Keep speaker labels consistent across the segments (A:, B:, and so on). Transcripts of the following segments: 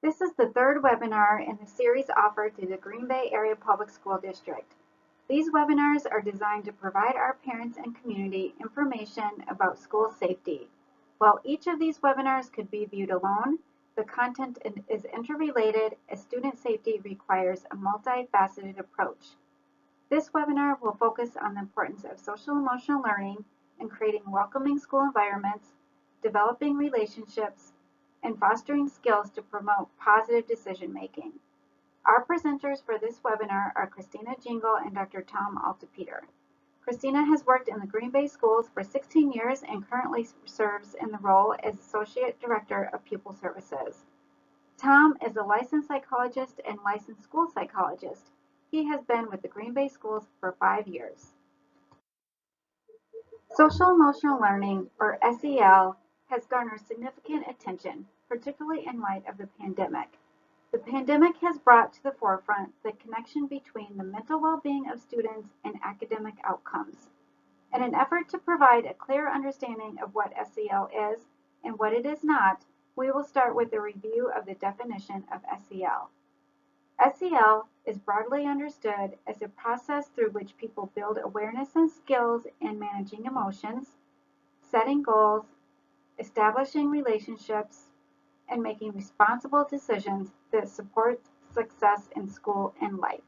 A: This is the third webinar in the series offered through the Green Bay Area Public School District. These webinars are designed to provide our parents and community information about school safety. While each of these webinars could be viewed alone, the content is interrelated as student safety requires a multifaceted approach. This webinar will focus on the importance of social emotional learning and creating welcoming school environments, developing relationships, and fostering skills to promote positive decision making. Our presenters for this webinar are Christina Jingle and Dr. Tom Altepeter. Christina has worked in the Green Bay schools for 16 years and currently serves in the role as Associate Director of Pupil Services. Tom is a licensed psychologist and licensed school psychologist. He has been with the Green Bay schools for 5 years. Social emotional learning, or SEL, has garnered significant attention, particularly in light of the pandemic. The pandemic has brought to the forefront the connection between the mental well-being of students and academic outcomes. In an effort to provide a clear understanding of what SEL is and what it is not, we will start with a review of the definition of SEL. SEL is broadly understood as a process through which people build awareness and skills in managing emotions, setting goals, establishing relationships, and making responsible decisions that support success in school and life.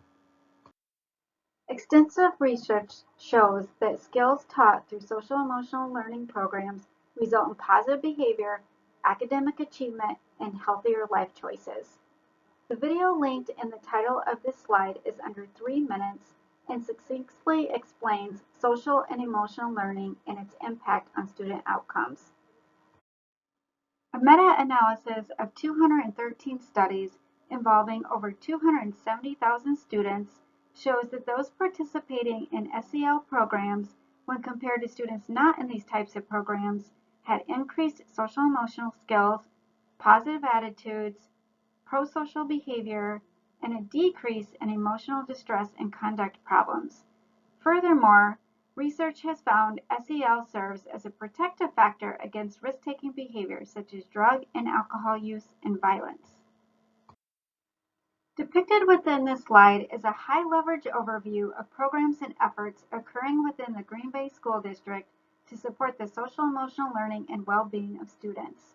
A: Extensive research shows that skills taught through social emotional learning programs result in positive behavior, academic achievement, and healthier life choices. The video linked in the title of this slide is under 3 minutes and succinctly explains social and emotional learning and its impact on student outcomes. A meta-analysis of 213 studies involving over 270,000 students shows that those participating in SEL programs, when compared to students not in these types of programs, had increased social emotional skills, positive attitudes, pro-social behavior, and a decrease in emotional distress and conduct problems. Furthermore, research has found SEL serves as a protective factor against risk-taking behaviors such as drug and alcohol use and violence. Depicted within this slide is a high-leverage overview of programs and efforts occurring within the Green Bay School District to support the social-emotional learning and well-being of students.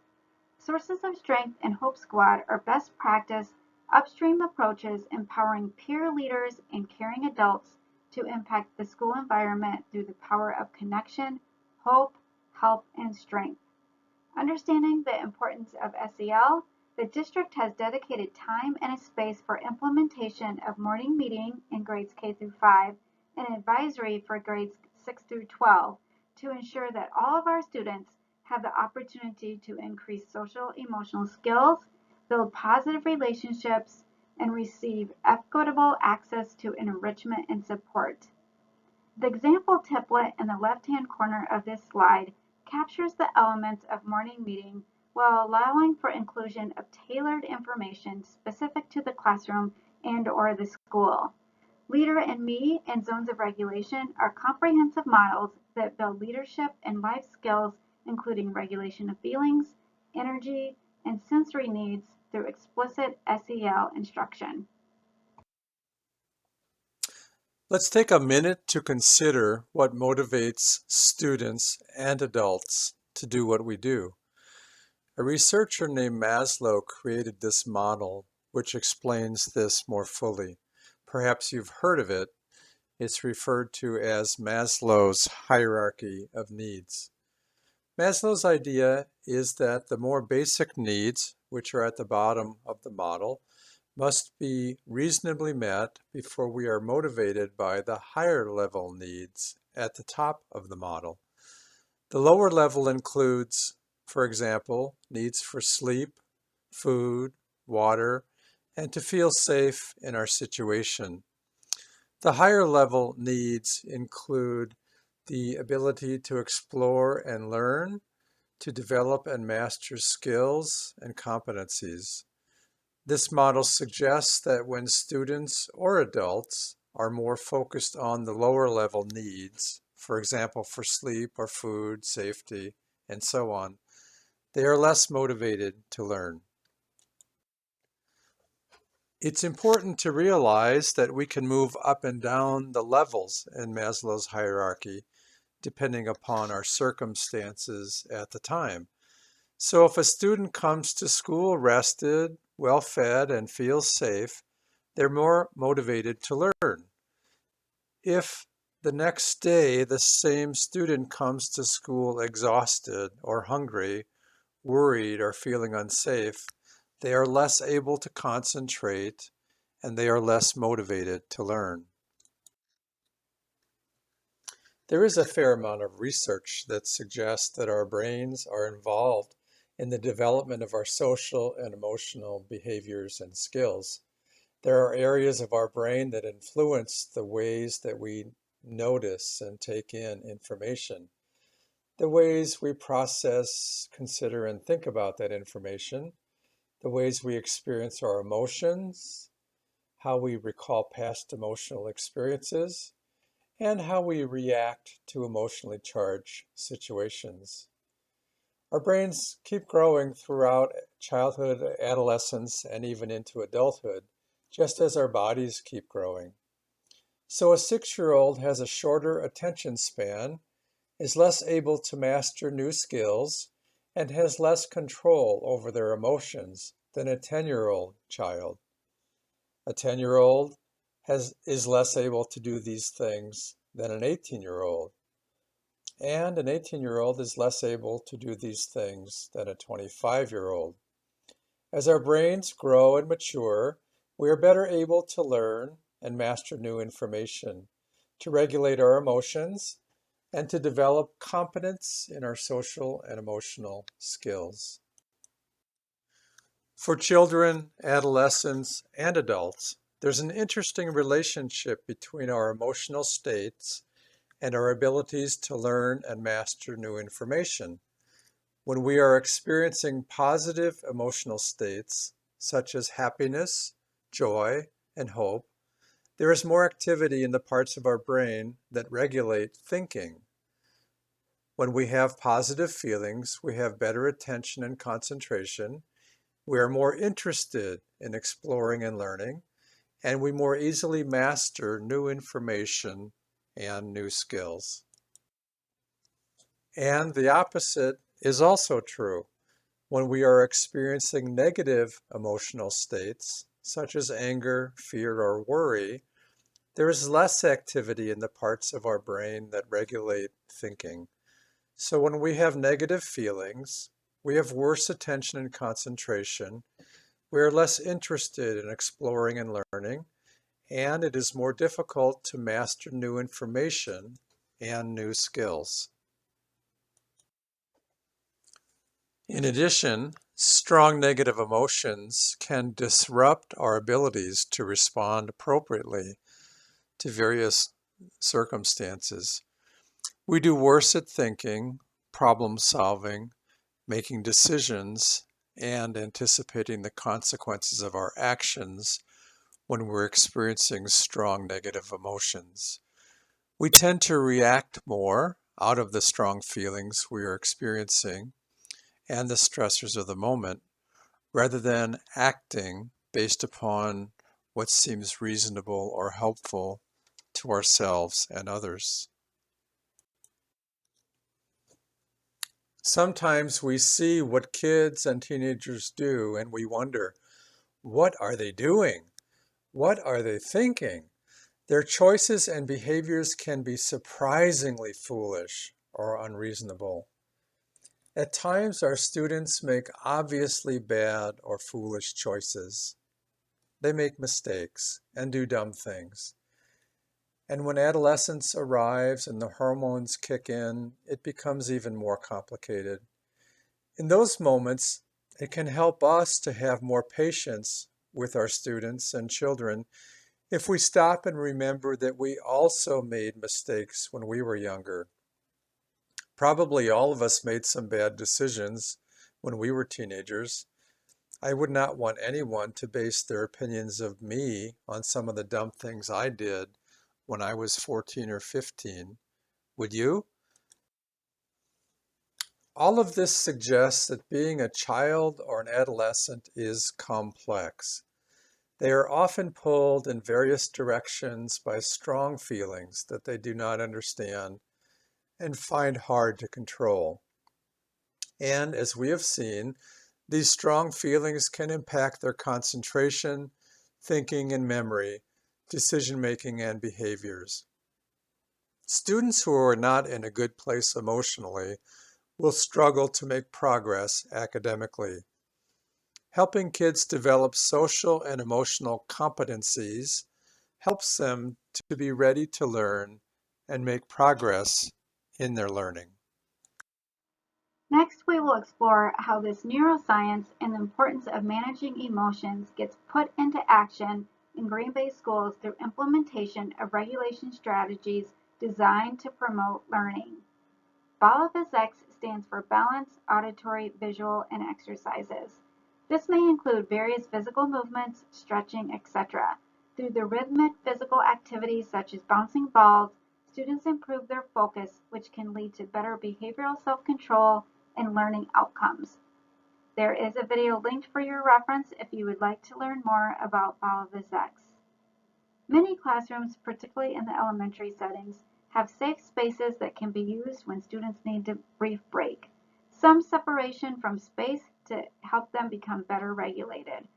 A: Sources of Strength and Hope Squad are best practice, upstream approaches empowering peer leaders and caring adults to impact the school environment through the power of connection, hope, help, and strength. Understanding the importance of SEL, the district has dedicated time and a space for implementation of morning meeting in grades K through 5 and advisory for grades 6 through 12 to ensure that all of our students have the opportunity to increase social emotional skills, build positive relationships, and receive equitable access to enrichment and support. The example template in the left-hand corner of this slide captures the elements of morning meeting while allowing for inclusion of tailored information specific to the classroom and/or the school. Leader and Me and Zones of Regulation are comprehensive models that build leadership and life skills, including regulation of feelings, energy, and sensory needs through explicit SEL instruction.
B: Let's take a minute to consider what motivates students and adults to do what we do. A researcher named Maslow created this model, which explains this more fully. Perhaps you've heard of it. It's referred to as Maslow's hierarchy of needs. Maslow's idea is that the more basic needs, which are at the bottom of the model, must be reasonably met before we are motivated by the higher level needs at the top of the model. The lower level includes, for example, needs for sleep, food, water, and to feel safe in our situation. The higher level needs include the ability to explore and learn, to develop and master skills and competencies. This model suggests that when students or adults are more focused on the lower level needs, for example, for sleep or food, safety, and so on, they are less motivated to learn. It's important to realize that we can move up and down the levels in Maslow's hierarchy depending upon our circumstances at the time. So if a student comes to school rested, well fed, and feels safe, they're more motivated to learn. If the next day the same student comes to school exhausted or hungry, worried, or feeling unsafe, they are less able to concentrate and they are less motivated to learn. There is a fair amount of research that suggests that our brains are involved in the development of our social and emotional behaviors and skills. There are areas of our brain that influence the ways that we notice and take in information, the ways we process, consider, and think about that information, the ways we experience our emotions, how we recall past emotional experiences, and how we react to emotionally charged situations. Our brains keep growing throughout childhood, adolescence, and even into adulthood, just as our bodies keep growing. So a 6-year-old has a shorter attention span, is less able to master new skills, and has less control over their emotions than a 10-year-old child. A 10-year-old is less able to do these things than an 18-year-old. And an 18-year-old is less able to do these things than a 25-year-old. As our brains grow and mature, we are better able to learn and master new information, to regulate our emotions, and to develop competence in our social and emotional skills. For children, adolescents, and adults, there's an interesting relationship between our emotional states and our abilities to learn and master new information. When we are experiencing positive emotional states, such as happiness, joy, and hope, there is more activity in the parts of our brain that regulate thinking. When we have positive feelings, we have better attention and concentration, we are more interested in exploring and learning, and we more easily master new information and new skills. And the opposite is also true. When we are experiencing negative emotional states, such as anger, fear, or worry, there is less activity in the parts of our brain that regulate thinking. So when we have negative feelings, we have worse attention and concentration, we are less interested in exploring and learning, and it is more difficult to master new information and new skills. In addition, strong negative emotions can disrupt our abilities to respond appropriately to various circumstances. We do worse at thinking, problem solving, making decisions, and anticipating the consequences of our actions when we're experiencing strong negative emotions. We tend to react more out of the strong feelings we are experiencing and the stressors of the moment, rather than acting based upon what seems reasonable or helpful to ourselves and others. Sometimes we see what kids and teenagers do and we wonder, what are they doing? What are they thinking? Their choices and behaviors can be surprisingly foolish or unreasonable. At times, our students make obviously bad or foolish choices. They make mistakes and do dumb things. And when adolescence arrives and the hormones kick in, it becomes even more complicated. In those moments, it can help us to have more patience with our students and children if we stop and remember that we also made mistakes when we were younger. Probably all of us made some bad decisions when we were teenagers. I would not want anyone to base their opinions of me on some of the dumb things I did when I was 14 or 15. Would you? All of this suggests that being a child or an adolescent is complex. They are often pulled in various directions by strong feelings that they do not understand and find hard to control. And as we have seen, these strong feelings can impact their concentration, thinking and memory, decision making, and behaviors. Students who are not in a good place emotionally will struggle to make progress academically. Helping kids develop social and emotional competencies helps them to be ready to learn and make progress in their learning.
A: Next, we will explore how this neuroscience and the importance of managing emotions gets put into action in Green Bay schools through implementation of regulation strategies designed to promote learning. BALA-X stands for Balance, Auditory, Visual, and Exercises. This may include various physical movements, stretching, etc. Through the rhythmic physical activities such as bouncing balls, students improve their focus, which can lead to better behavioral self-control and learning outcomes. There is a video linked for your reference if you would like to learn more about BALA-X. Many classrooms, particularly in the elementary settings, have safe spaces that can be used when students need a brief break. Some separation from space to help them become better regulated.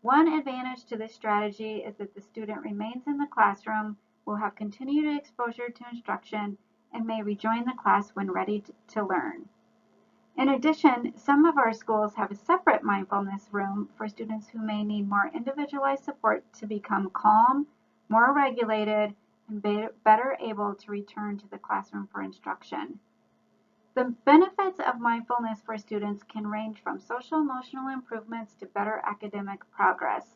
A: One advantage to this strategy is that the student remains in the classroom, will have continued exposure to instruction, and may rejoin the class when ready to learn. In addition, some of our schools have a separate mindfulness room for students who may need more individualized support to become calm, more regulated, and better able to return to the classroom for instruction. The benefits of mindfulness for students can range from social emotional improvements to better academic progress.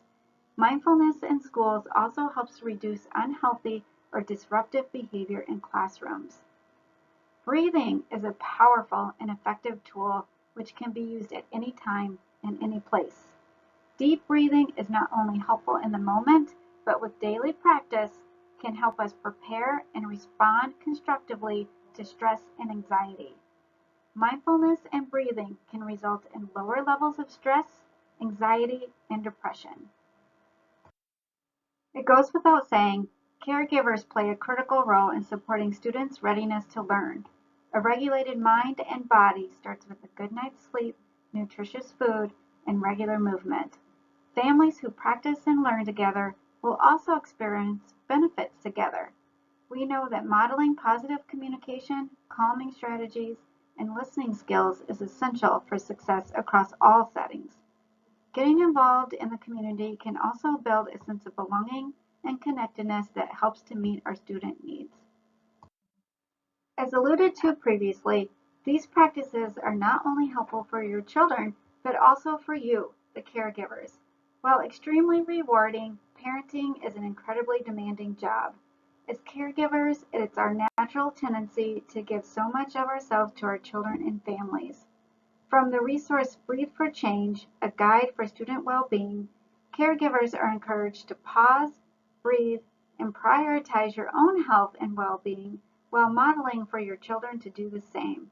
A: Mindfulness in schools also helps reduce unhealthy or disruptive behavior in classrooms. Breathing is a powerful and effective tool which can be used at any time and any place. Deep breathing is not only helpful in the moment, but with daily practice can help us prepare and respond constructively to stress and anxiety. Mindfulness and breathing can result in lower levels of stress, anxiety, and depression. It goes without saying, caregivers play a critical role in supporting students' readiness to learn. A regulated mind and body starts with a good night's sleep, nutritious food, and regular movement. Families who practice and learn together will also experience benefits together. We know that modeling positive communication, calming strategies, and listening skills is essential for success across all settings. Getting involved in the community can also build a sense of belonging and connectedness that helps to meet our student needs. As alluded to previously, these practices are not only helpful for your children, but also for you, the caregivers. While extremely rewarding, parenting is an incredibly demanding job. As caregivers, it's our natural tendency to give so much of ourselves to our children and families. From the resource Breathe for Change, a guide for student well-being, caregivers are encouraged to pause, breathe, and prioritize your own health and well-being while modeling for your children to do the same.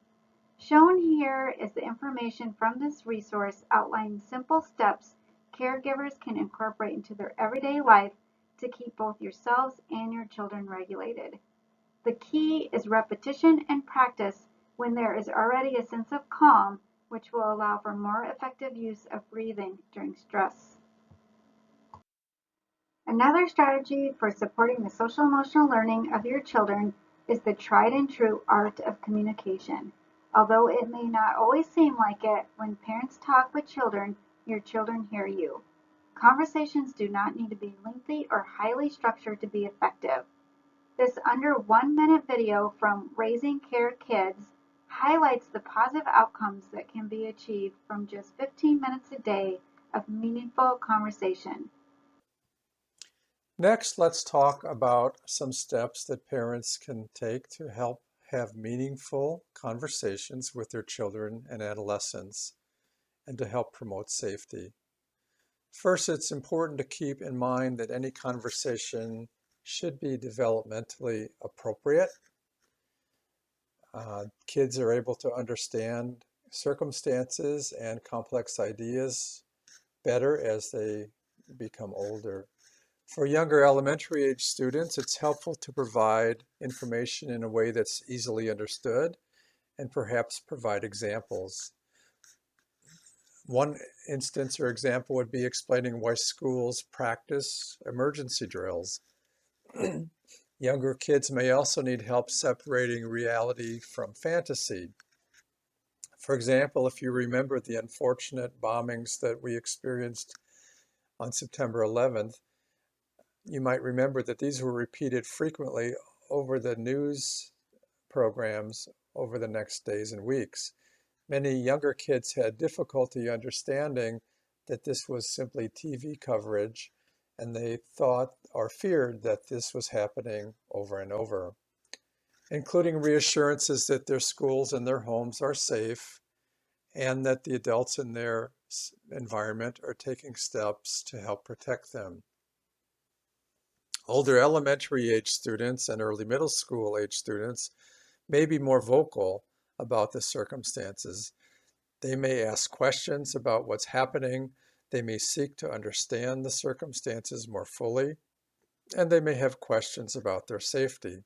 A: Shown here is the information from this resource outlining simple steps caregivers can incorporate into their everyday life to keep both yourselves and your children regulated. The key is repetition and practice when there is already a sense of calm, which will allow for more effective use of breathing during stress. Another strategy for supporting the social emotional learning of your children is the tried and true art of communication. Although it may not always seem like it, when parents talk with children, your children hear you. Conversations do not need to be lengthy or highly structured to be effective. This under 1 minute video from Raising Care Kids highlights the positive outcomes that can be achieved from just 15 minutes a day of meaningful conversation.
B: Next, let's talk about some steps that parents can take to help have meaningful conversations with their children and adolescents and to help promote safety. First, it's important to keep in mind that any conversation should be developmentally appropriate. Kids are able to understand circumstances and complex ideas better as they become older. For younger elementary age students, it's helpful to provide information in a way that's easily understood and perhaps provide examples. One instance or example would be explaining why schools practice emergency drills. Younger kids may also need help separating reality from fantasy. For example, if you remember the unfortunate bombings that we experienced on September 11th, you might remember that these were repeated frequently over the news programs over the next days and weeks. Many younger kids had difficulty understanding that this was simply TV coverage, and they thought or feared that this was happening over and over, including reassurances that their schools and their homes are safe and that the adults in their environment are taking steps to help protect them. Older elementary age students and early middle school age students may be more vocal about the circumstances. They may ask questions about what's happening. They may seek to understand the circumstances more fully, and they may have questions about their safety.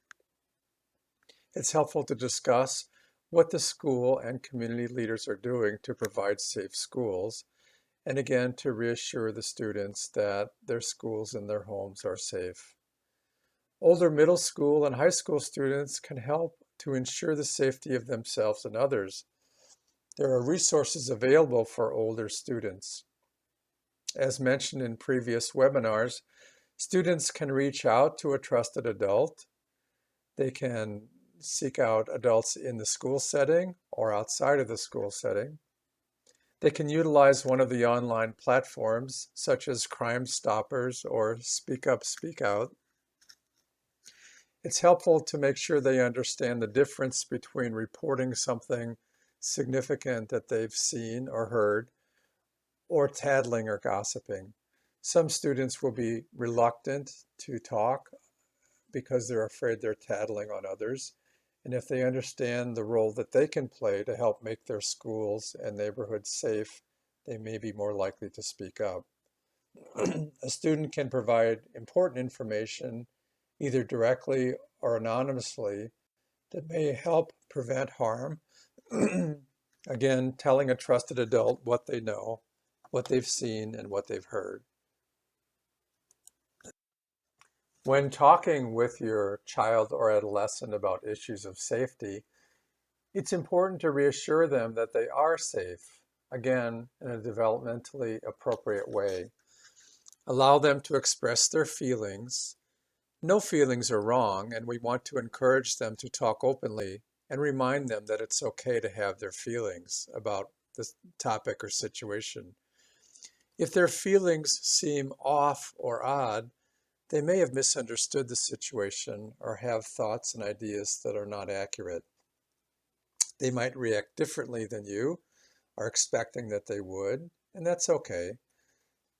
B: It's helpful to discuss what the school and community leaders are doing to provide safe schools, and again, to reassure the students that their schools and their homes are safe. Older middle school and high school students can help to ensure the safety of themselves and others. There are resources available for older students. As mentioned in previous webinars, students can reach out to a trusted adult. They can seek out adults in the school setting or outside of the school setting. They can utilize one of the online platforms such as Crime Stoppers or Speak Up, Speak Out. It's helpful to make sure they understand the difference between reporting something significant that they've seen or heard or tattling or gossiping. Some students will be reluctant to talk because they're afraid they're tattling on others. And if they understand the role that they can play to help make their schools and neighborhoods safe, they may be more likely to speak up. A student can provide important information either directly or anonymously that may help prevent harm. Again, telling a trusted adult what they know, what they've seen, and what they've heard. When talking with your child or adolescent about issues of safety, it's important to reassure them that they are safe, again, in a developmentally appropriate way. Allow them to express their feelings. No feelings are wrong, and we want to encourage them to talk openly and remind them that it's okay to have their feelings about this topic or situation. If their feelings seem off or odd, they may have misunderstood the situation or have thoughts and ideas that are not accurate. They might react differently than you are expecting that they would, and that's okay.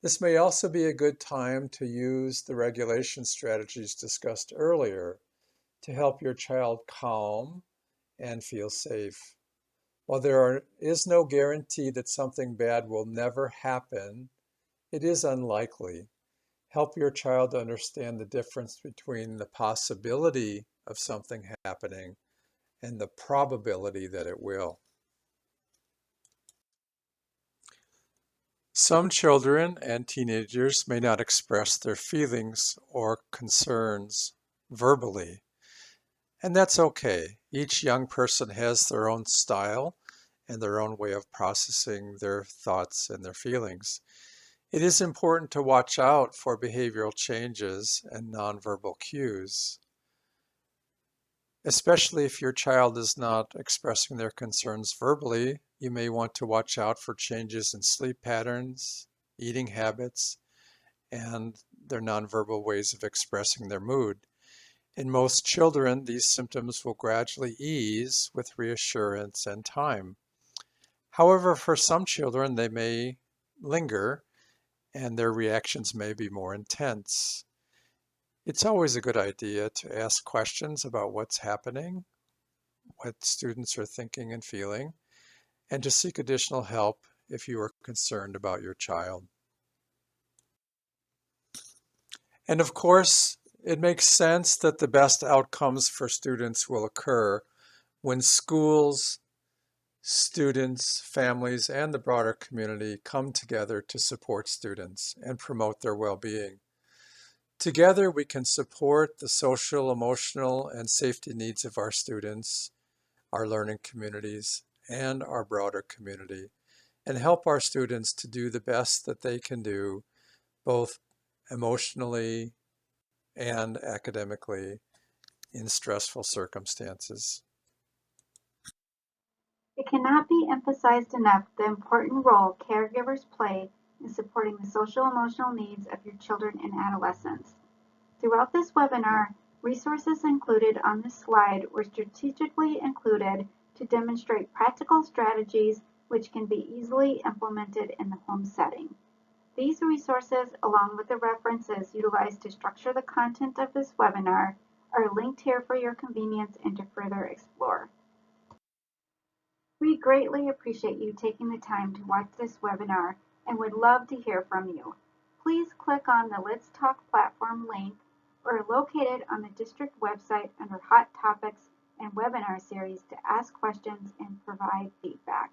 B: This may also be a good time to use the regulation strategies discussed earlier to help your child calm and feel safe. While is no guarantee that something bad will never happen, it is unlikely. Help your child understand the difference between the possibility of something happening and the probability that it will. Some children and teenagers may not express their feelings or concerns verbally, and that's okay. Each young person has their own style and their own way of processing their thoughts and their feelings. It is important to watch out for behavioral changes and nonverbal cues, especially if your child is not expressing their concerns verbally. You may want to watch out for changes in sleep patterns, eating habits, and their nonverbal ways of expressing their mood. In most children, these symptoms will gradually ease with reassurance and time. However, for some children, they may linger and their reactions may be more intense. It's always a good idea to ask questions about what's happening, what students are thinking and feeling, and to seek additional help if you are concerned about your child. And of course, it makes sense that the best outcomes for students will occur when schools, students, families, and the broader community come together to support students and promote their well-being. Together, we can support the social, emotional, and safety needs of our students, our learning communities, and our broader community, and help our students to do the best that they can do, both emotionally and academically, in stressful circumstances.
A: It cannot be emphasized enough the important role caregivers play in supporting the social-emotional needs of your children and adolescents. Throughout this webinar, resources included on this slide were strategically included to demonstrate practical strategies which can be easily implemented in the home setting. These resources, along with the references utilized to structure the content of this webinar, are linked here for your convenience and to further explore. We greatly appreciate you taking the time to watch this webinar and would love to hear from you. Please click on the Let's Talk platform link or located on the district website under Hot Topics and Webinar Series to ask questions and provide feedback.